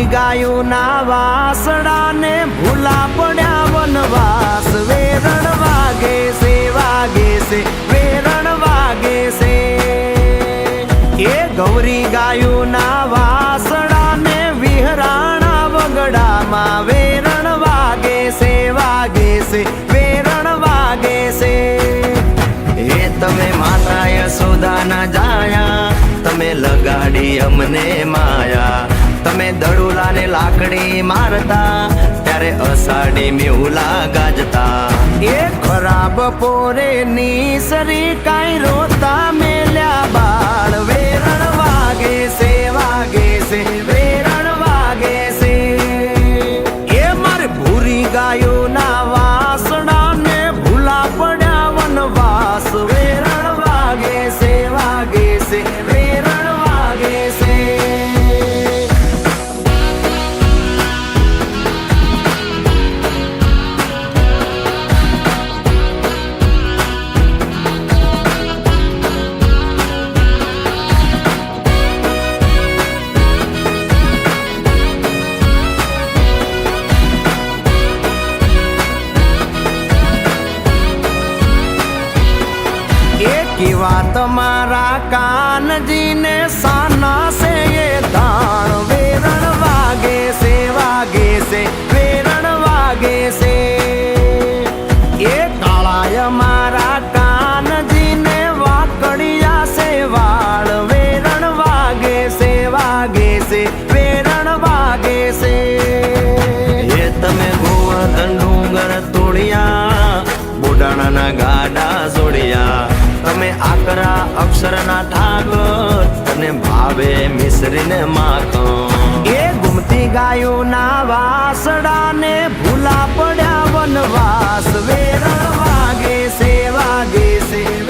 ગાયું ના વાસડા ને ભૂલા પડ્યા વનવાસ વેરણ વાગે છે વેરણ વાગે છે એ ગૌરી ગાયું ના વાસડા ને વિહરાણા વગડામાં વેરણ વાગે છે વેરણ વાગે છે એ તમે માતા યશોદા ના જાયા તમે લગાડી અમને માયા તમે દડુલા ને લાકડી મારતા ત્યારે અષાઢી મેહુલા ગાજતા એ ખરાબ પોરે ની સરી કાઈ રોતા મેલ્યા બાળ વેરણ વાગે છે વેરણ વાગે છે એ મારે ભૂરી ગાયો ના વાસડા ને ભૂલા પડ્યા વનવાસ વેરણ વાગે છે વેરણ વાગે છે કેવા તમારા કાનજી ને સાના છે એ દાણ વેરણ વાગે છે વેરણ વાગે છે એ કાળાય મારા કાનજી ને વાકડિયા છે વાળ વેરણ વાગે છે વેરણ વાગે છે એ તમે ગોવર્ધન ડુંગર તોડ્યા બોડાણાના ગાડા જોડ્યા તમે આકરા અક્ષરના ઠાકર અને ભાવે મિશ્રીને માખણ એ ગુમતી ગાયો ના વાસડા ને ભૂલા પડ્યા વનવાસ વેરણ વાગે છે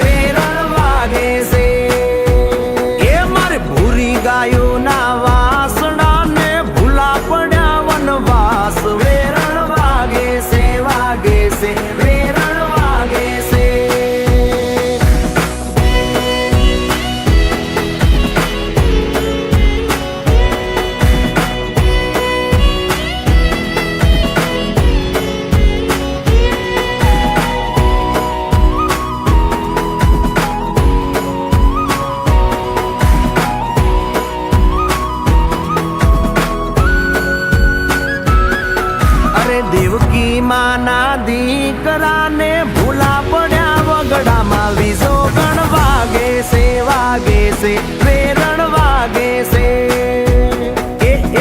વેરણ વાગે છે એ મારે ભૂરી ગાયો ના વાસડા ને ભૂલા પડ્યા વનવાસ વેરણ વાગે છે વેરણ વાગે છે દેવકી માના દીકરાને ભૂલા પડ્યા વગડામાં વીજો ગણ વાગે છે વેરણ વાગે છે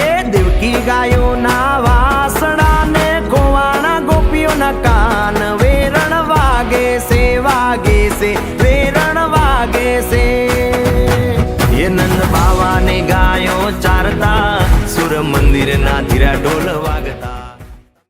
એ દેવકી ગાયો ના વાસડા ને ગોવાણા ગોપીઓના કાન વેરણ વાગે છે વેરણ વાગે છે એ નંદ બાવાની ગાયો ચારતા સુર મંદિર ના ધીરા ઢોલ